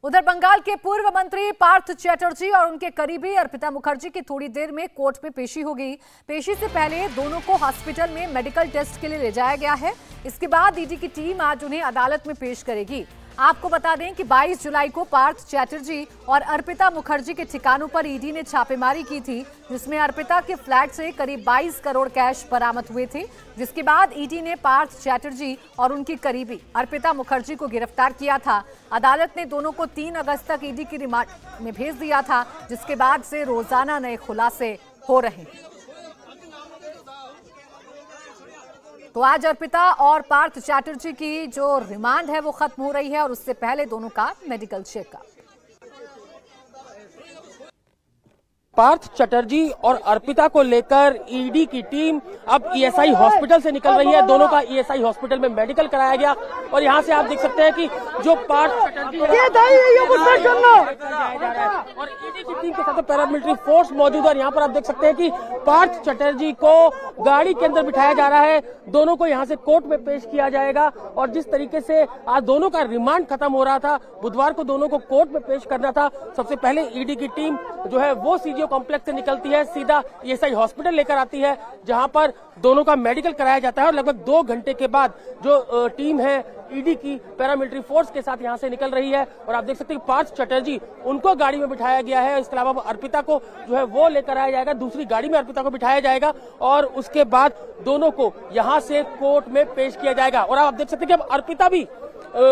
उधर बंगाल के पूर्व मंत्री पार्थ चैटर्जी और उनके करीबी अर्पिता मुखर्जी की थोड़ी देर में कोर्ट में पेशी होगी। पेशी से पहले दोनों को हॉस्पिटल में मेडिकल टेस्ट के लिए ले जाया गया है। इसके बाद ईडी की टीम आज उन्हें अदालत में पेश करेगी। आपको बता दें कि 22 जुलाई को पार्थ चैटर्जी और अर्पिता मुखर्जी के ठिकानों पर ईडी ने छापेमारी की थी, जिसमें अर्पिता के फ्लैट से करीब 22 करोड़ कैश बरामद हुए थे। जिसके बाद ईडी ने पार्थ चैटर्जी और उनकी करीबी अर्पिता मुखर्जी को गिरफ्तार किया था। अदालत ने दोनों को 3 अगस्त तक ईडी की रिमांड में भेज दिया था, जिसके बाद से रोजाना नए खुलासे हो रहे हैं। तो आज अर्पिता और पार्थ चैटर्जी की जो रिमांड है वो खत्म हो रही है और उससे पहले दोनों का मेडिकल चेकअप। पार्थ चैटर्जी और अर्पिता को लेकर ईडी की टीम अब ईएसआई हॉस्पिटल से निकल रही है। दोनों का ईएसआई हॉस्पिटल में मेडिकल कराया गया और यहां से आप देख सकते हैं कि जो पार्थ चैटर्जी और ईडी की टीम के साथ पैरामिलिट्री फोर्स मौजूद है। और यहां पर आप देख सकते हैं कि पार्थ चैटर्जी को गाड़ी के अंदर बिठाया जा रहा है। दोनों को यहां से कोर्ट में पेश किया जाएगा और जिस तरीके से आज दोनों का रिमांड खत्म हो रहा था, बुधवार को दोनों को कोर्ट में पेश करना था। सबसे पहले ईडी की टीम जो है वो सीजीओ कॉम्प्लेक्स से निकलती है, सीधा ईएसआई हॉस्पिटल लेकर आती है, जहां पर दोनों का मेडिकल कराया जाता है। और लगभग 2 घंटे के बाद जो टीम है ईडी की पैरामिलिट्री फोर्स के साथ यहां से निकल रही है। और आप देख सकते हैं पार्थ चैटर्जी उनको गाड़ी में बिठाया गया है। इसके अलावा अर्पिता को जो है वो लेकर आया जाएगा, दूसरी गाड़ी में अर्पिता को बिठाया जाएगा और उसके बाद दोनों को यहां से कोर्ट में पेश किया जाएगा। और आप देख सकते हैं कि अब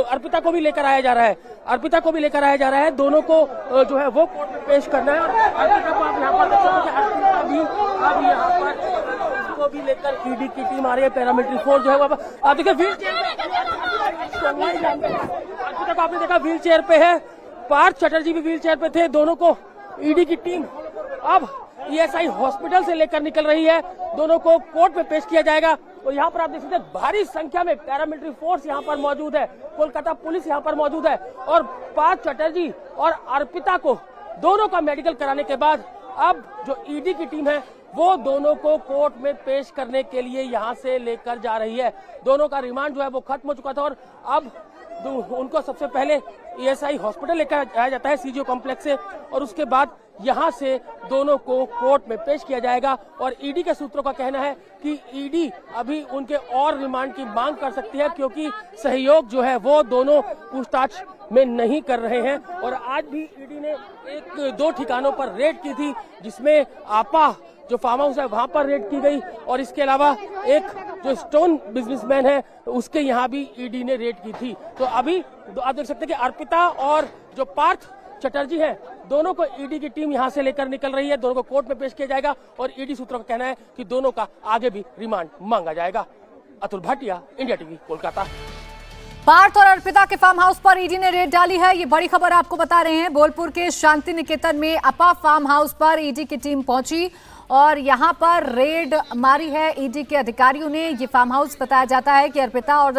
अर्पिता को भी लेकर आया जा रहा है। अर्पिता को भी लेकर आया जा रहा है। दोनों को जो है वो कोर्ट में पेश करना है। और अर्पिता को आप यहाँ पर देख सकते हैं कि अर्पिता भी अब यहाँ पर उसको भी लेकर ईडी की टीम आ रही है। पैरामिलिट्री फोर्स जो है वो आप देखिए व्हील चेयर अर्पिता को आपने देखा व्हील चेयर पे है, पार्थ चैटर्जी भी व्हील चेयर पे थे। दोनों को ईडी की टीम अब ईएसआई हॉस्पिटल से लेकर निकल रही है। दोनों को कोर्ट में पेश किया जाएगा। और यहाँ पर आप देख सकते हैं भारी संख्या में पैरामिलिट्री फोर्स यहाँ पर मौजूद है, कोलकाता पुलिस यहाँ पर मौजूद है। और पार्थ चैटर्जी और अर्पिता को दोनों का मेडिकल कराने के बाद अब जो ईडी की टीम है वो दोनों को कोर्ट में पेश करने के लिए यहाँ से लेकर जा रही है। दोनों का रिमांड जो है वो खत्म हो चुका था और अब उनको सबसे पहले ईएसआई हॉस्पिटल लेकर जाया जाता है सीजीओ कॉम्प्लेक्स से और उसके बाद यहां से दोनों को कोर्ट में पेश किया जाएगा। और ईडी के सूत्रों का कहना है कि ईडी अभी उनके और रिमांड की मांग कर सकती है, क्योंकि सहयोग जो है वो दोनों पूछताछ में नहीं कर रहे हैं। और आज भी ईडी ने 1-2 ठिकानों पर रेड की थी, जिसमें आपा जो फार्म हाउस है वहां पर रेड की गई और इसके अलावा एक जो स्टोन बिजनेसमैन है उसके यहाँ भी ईडी ने रेड की थी। तो अभी आप देख सकते हैं कि अर्पिता और जो पार्थ चैटर्जी है दोनों को ईडी की टीम यहां से लेकर निकल रही है। दोनों को कोर्ट में पेश किया जाएगा और ईडी सूत्रों का कहना है कि दोनों का आगे भी रिमांड मांगा जाएगा। Atul Bhatia, India TV, Kolkata. पार्थ और अर्पिता के फार्म हाउस पर ईडी ने रेड डाली है। ये बड़ी खबर आपको बता रहे हैं। बोलपुर के शांति निकेतन में अपा फार्म हाउस पर ईडी की टीम पहुंची और यहां पर रेड मारी है ईडी के अधिकारियों ने। ये फार्म हाउस बताया जाता है कि अर्पिता और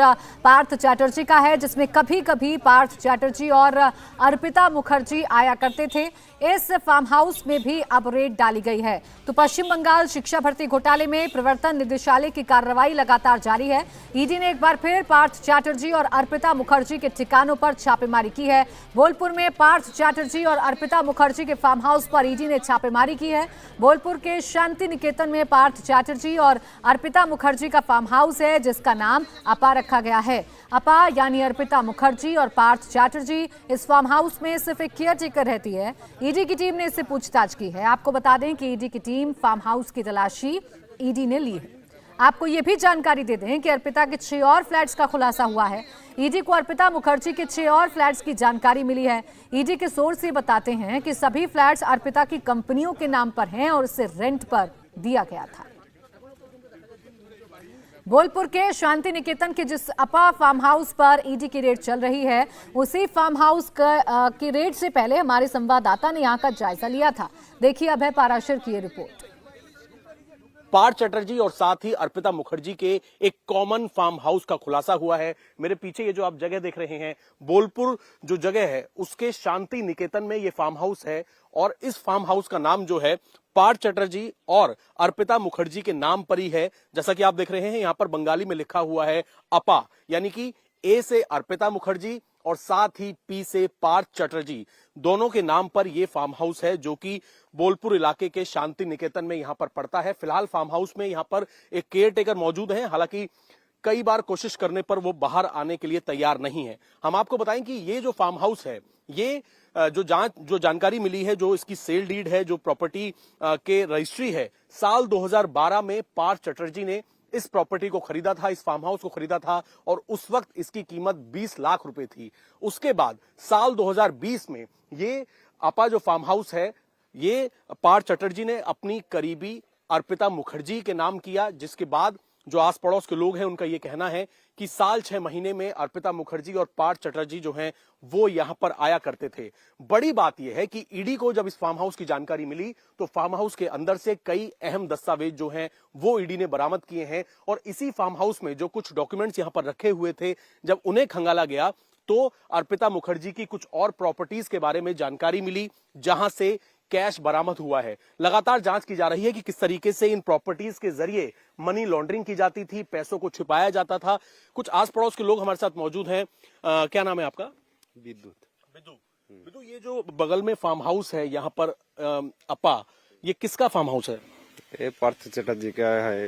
पार्थ चैटर्जी का है, जिसमें कभी कभी पार्थ चैटर्जी और अर्पिता मुखर्जी आया करते थे। इस फार्म हाउस में भी अब रेड डाली गई है। तो पश्चिम बंगाल शिक्षा भर्ती घोटाले में प्रवर्तन निदेशालय की कार्रवाई लगातार जारी है। ईडी ने एक बार फिर पार्थ चैटर्जी और अर्पिता मुखर्जी के ठिकानों पर छापेमारी की है। बोलपुर में पार्थ चैटर्जी और अर्पिता मुखर्जी के फार्म हाउस पर ईडी ने छापेमारी की है। बोलपुर के शांति निकेतन में पार्थ चैटर्जी और अर्पिता मुखर्जी का फार्म हाउस है, जिसका नाम अपा रखा गया है। अपा यानी अर्पिता मुखर्जी और पार्थ चैटर्जी इस फार्म हाउस में सिर्फ एक केयर टेकर रहती है। ईडी की टीम ने इससे पूछताछ की है। आपको बता दें कि ईडी की टीम फार्म हाउस की तलाशी ईडी ने ली है। आपको ये भी जानकारी दे दें कि अर्पिता के 6 और फ्लैट्स का खुलासा हुआ है। ईडी को अर्पिता मुखर्जी के 6 और फ्लैट्स की जानकारी मिली है। ईडी के सोर्स ये बताते हैं कि सभी फ्लैट्स अर्पिता की कंपनियों के नाम पर हैं और इसे रेंट पर दिया गया था। बोलपुर के शांति निकेतन के जिस अपा फार्म हाउस पर ईडी की रेड चल रही है, उसी फार्म हाउस की रेड से पहले हमारे संवाददाता ने यहां का जायजा लिया था। देखिए अभय पाराशर की ये रिपोर्ट। पार्थ चैटर्जी और साथ ही अर्पिता मुखर्जी के एक कॉमन फार्म हाउस का खुलासा हुआ है। मेरे पीछे ये जो आप जगह देख रहे हैं, बोलपुर जो जगह है उसके शांति निकेतन में ये फार्म हाउस है और इस फार्म हाउस का नाम जो है पार्थ चैटर्जी और अर्पिता मुखर्जी के नाम पर ही है। जैसा कि आप देख रहे हैं यहाँ पर बंगाली में लिखा हुआ है अपा, यानी कि ए से अर्पिता मुखर्जी और साथ ही पी से पार्थ चटर्जी, दोनों के नाम पर यह फार्म हाउस है जो कि बोलपुर इलाके के शांति निकेतन में यहां पर पड़ता है। फिलहाल फार्म हाउस में यहां पर एक केयर टेकर मौजूद है, हालांकि कई बार कोशिश करने पर वो बाहर आने के लिए तैयार नहीं है। हम आपको बताएं कि ये जो फार्म हाउस है, ये जो जानकारी मिली है, जो इसकी सेल डीड है, जो प्रॉपर्टी के रजिस्ट्री है, साल 2012 में पार्थ चटर्जी ने इस प्रॉपर्टी को खरीदा था, इस फार्म हाउस को खरीदा था और उस वक्त इसकी कीमत 20 लाख रुपए थी। उसके बाद साल 2020 में ये आपा जो फार्म हाउस है, ये पार्थ चटर्जी ने अपनी करीबी अर्पिता मुखर्जी के नाम किया, जिसके बाद जो आस पड़ोस के लोग हैं उनका यह कहना है कि साल 6 महीने में अर्पिता मुखर्जी और पार्थ चटर्जी जो हैं वो यहां पर आया करते थे। बड़ी बात यह है कि ईडी को जब इस फार्म हाउस की जानकारी मिली तो फार्म हाउस के अंदर से कई अहम दस्तावेज जो हैं वो ईडी ने बरामद किए हैं और इसी फार्म हाउस में जो कुछ डॉक्यूमेंट्स यहां पर रखे हुए थे, जब उन्हें खंगाला गया तो अर्पिता मुखर्जी की कुछ और प्रॉपर्टीज के बारे में जानकारी मिली, जहां से कैश बरामद हुआ है। लगातार जांच की जा रही है कि किस तरीके से इन प्रॉपर्टीज के जरिए मनी लॉन्ड्रिंग की जाती थी, पैसों को छिपाया जाता था। कुछ आस पड़ोस के लोग हमारे साथ मौजूद हैं। क्या नाम है आपका? विद्युत। ये जो बगल में फार्म हाउस है यहाँ पर अपा, ये किसका फार्म हाउस है? ये पार्थ चटर्जी का है।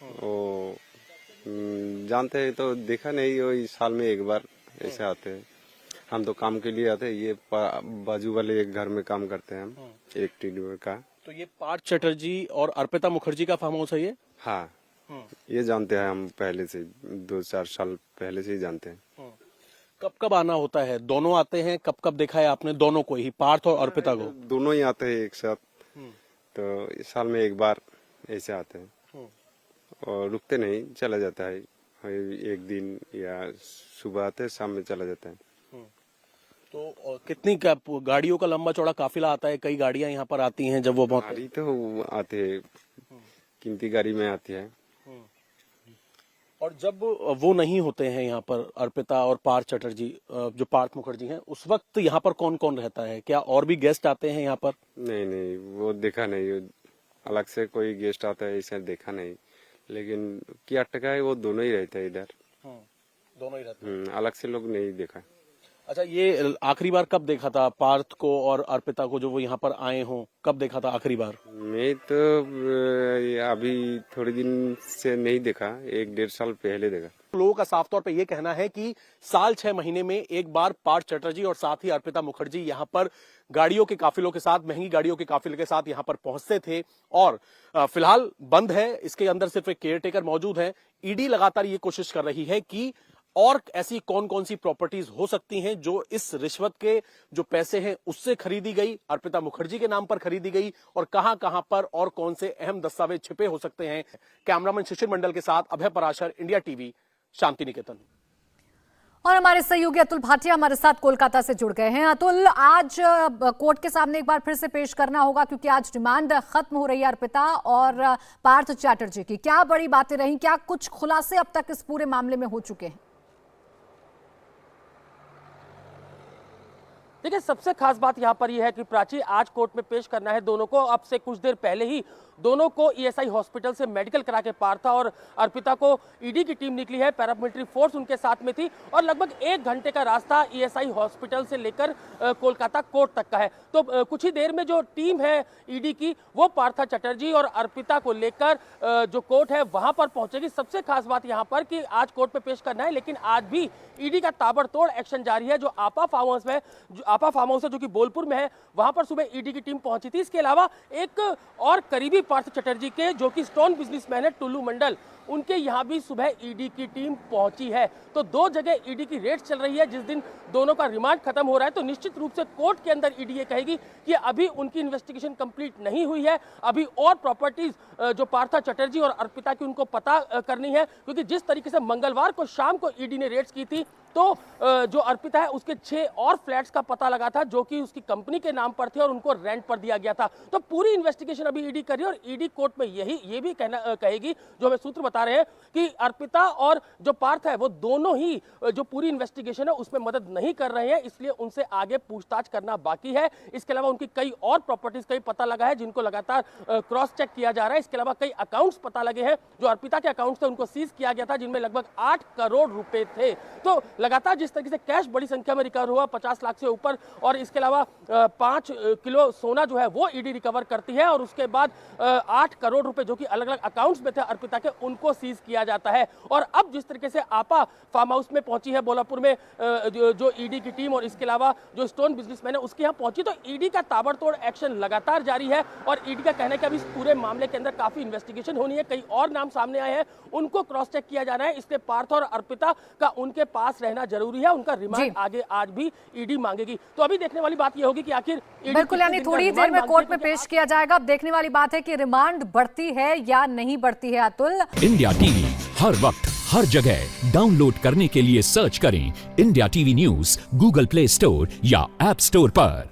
वो जानते हैं तो देखा नहीं, वो इस साल में एक बार ऐसे आते हैं। हम तो काम के लिए आते हैं, ये बाजू वाले एक घर में काम करते हैं हम, एक टीडी का। तो ये पार्थ चटर्जी और अर्पिता मुखर्जी का फार्म हाउस है ये? हाँ, ये जानते हैं हम पहले से, 2-4 साल पहले से ही जानते हैं। कब कब आना होता है? दोनों आते हैं? कब कब देखा है आपने दोनों को ही, पार्थ और अर्पिता को? दोनों ही आते हैं एक साथ। तो इस साल में एक बार ऐसे आते हैं और रुकते नहीं, चला जाता है। एक दिन या सुबह आते हैं, शाम में चला जाता है। तो कितनी गाड़ियों का लंबा चौड़ा काफिला आता है? कई गाड़ियां यहाँ पर आती हैं जब वो गाड़ी तो आते हैं, कीमती गाड़ी में आती है। और जब वो नहीं होते हैं यहाँ पर, अर्पिता और पार्थ चटर्जी, जो पार्थ मुखर्जी हैं, उस वक्त यहाँ पर कौन कौन रहता है? क्या और भी गेस्ट आते हैं यहाँ पर? नहीं, वो देखा नहीं, अलग से कोई गेस्ट आता है ऐसा देखा नहीं। लेकिन क्या टका है, वो दोनों ही रहते हैं इधर। दोनों ही रहते हैं, अलग से लोग नहीं देखा। अच्छा, ये आखिरी बार कब देखा था पार्थ को और अर्पिता को, जो वो यहाँ पर आए हों? कब देखा था आखिरी बार? मैं तो अभी थोड़े दिन से नहीं देखा, 1-1.5 साल पहले देखा। लोगों का साफ तौर पे ये कहना है कि साल 6 महीने में एक बार पार्थ चटर्जी और साथ ही अर्पिता मुखर्जी यहाँ पर गाड़ियों के काफिलों के साथ, महंगी गाड़ियों के काफिले के साथ यहाँ पर पहुंचते थे। और फिलहाल बंद है, इसके अंदर सिर्फ एक केयर टेकर मौजूद है। ईडी लगातार ये कोशिश कर रही है कि और ऐसी कौन कौन सी प्रॉपर्टीज हो सकती हैं जो इस रिश्वत के जो पैसे हैं उससे खरीदी गई, अर्पिता मुखर्जी के नाम पर खरीदी गई, और कहां कहां पर और कौन से अहम दस्तावेज छिपे हो सकते हैं। कैमरामैन शिशिर मंडल के साथ अभय पराशर, इंडिया टीवी, शांति निकेतन। और हमारे सहयोगी अतुल भाटिया हमारे साथ कोलकाता से जुड़ गए हैं। अतुल, आज कोर्ट के सामने एक बार फिर से पेश करना होगा क्योंकि आज रिमांड खत्म हो रही है अर्पिता और पार्थ चटर्जी की। क्या बड़ी बातें रही, क्या कुछ खुलासे अब तक इस पूरे मामले में हो चुके हैं? देखिए, सबसे खास बात यहाँ पर यह है कि प्राची, आज कोर्ट में पेश करना है दोनों को। अब से कुछ देर पहले ही दोनों को ईएसआई हॉस्पिटल से मेडिकल करा के पार्थ और अर्पिता को ईडी की टीम निकली है, पैरामिलिट्री फोर्स उनके साथ में थी और लगभग 1 घंटे का रास्ता ईएसआई हॉस्पिटल से लेकर कोलकाता कोर्ट तक का है। तो कुछ ही देर में जो टीम है ईडी की, वो पार्थ चटर्जी और अर्पिता को लेकर जो कोर्ट है वहां पर पहुंचेगी। सबसे खास बात यहाँ पर कि आज कोर्ट में पेश करना है, लेकिन आज भी ईडी का ताबड़तोड़ एक्शन जारी है। जो आपा फार्म हाउस है, जो कि बोलपुर में है, वहां पर सुबह ईडी की टीम पहुंची थी। इसके अलावा एक और करीबी पार्थ चटर्जी के, जो कि स्टोन बिजनेसमैन है टुल्लू मंडल, उनके यहां भी सुबह ईडी की टीम पहुंची है। तो 2 जगह ईडी की रेड चल रही है। जिस दिन दोनों का रिमांड खत्म हो रहा है तो निश्चित रूप से कोर्ट के अंदर ईडी ये कहेगी कि अभी उनकी इन्वेस्टिगेशन कंप्लीट नहीं हुई है, अभी और प्रॉपर्टीज जो पार्थ चटर्जी और अर्पिता की उनको पता करनी है। क्योंकि जिस तरीके से मंगलवार को शाम को ईडी ने रेड्स की थी तो जो अर्पिता है उसके 6 और फ्लैट्स का पता लगा था जो कि उसकी कंपनी के नाम पर थे और उनको रेंट पर दिया गया था। तो पूरी इन्वेस्टिगेशन अभी ईडी कर रही है और ईडी कोर्ट में ये भी कहेगी, जो हमें सूत्र बता बता रहे हैं कि अर्पिता और जो पार्थ है वो दोनों ही जो पूरी इन्वेस्टिगेशन है उसमें मदद नहीं कर रहे हैं, इसलिए उनसे आगे पूछताछ करना बाकी है। इसके अलावा उनकी कई और प्रॉपर्टीज कई पता लगा है जिनको लगातार क्रॉस चेक किया जा रहा है। इसके अलावा कई अकाउंट्स पता लगे हैं, जो अर्पिता के अकाउंट्स थे उनको सीज किया गया था, जिनमें लगभग 8 करोड़ रुपए थे। तो लगातार जिस तरीके से कैश बड़ी संख्या में रिकवर हुआ 50 लाख से ऊपर, और इसके अलावा 5 किलो सोना जो है वो ईडी रिकवर करती है, और उसके बाद 8 करोड़ रुपए जो कि अलग अलग अकाउंट्स में थे अर्पिता के, उनको सीज किया जाता है। और अब जिस तरीके से आपा फार्म हाउस में पहुंची है बोलापुर में जो ईडी की टीम, और इसके अलावा जो स्टोन बिजनेसमैन है उसके यहां पहुंची, तो ईडी का ताबड़तोड़ एक्शन लगातार जारी है। और ईडी का कहना है कि अभी इस पूरे मामले के अंदर काफी इन्वेस्टिगेशन होनी है, कई और नाम सामने आए हैं, उनको क्रॉस चेक किया जाना है, इसलिए पार्थ और अर्पिता का उनके पास रहना जरूरी है। उनका रिमांड आगे आज भी ईडी मांगेगी। तो अभी देखने वाली बात यह होगी कि आखिर बिल्कुल, यानी थोड़ी देर में कोर्ट में पेश किया जाएगा। अब देखने वाली बात है कि रिमांड बढ़ती है या नहीं बढ़ती है। अतुल, इंडिया टीवी हर वक्त हर जगह डाउनलोड करने के लिए सर्च करें India TV news Google play store या ऐप स्टोर पर।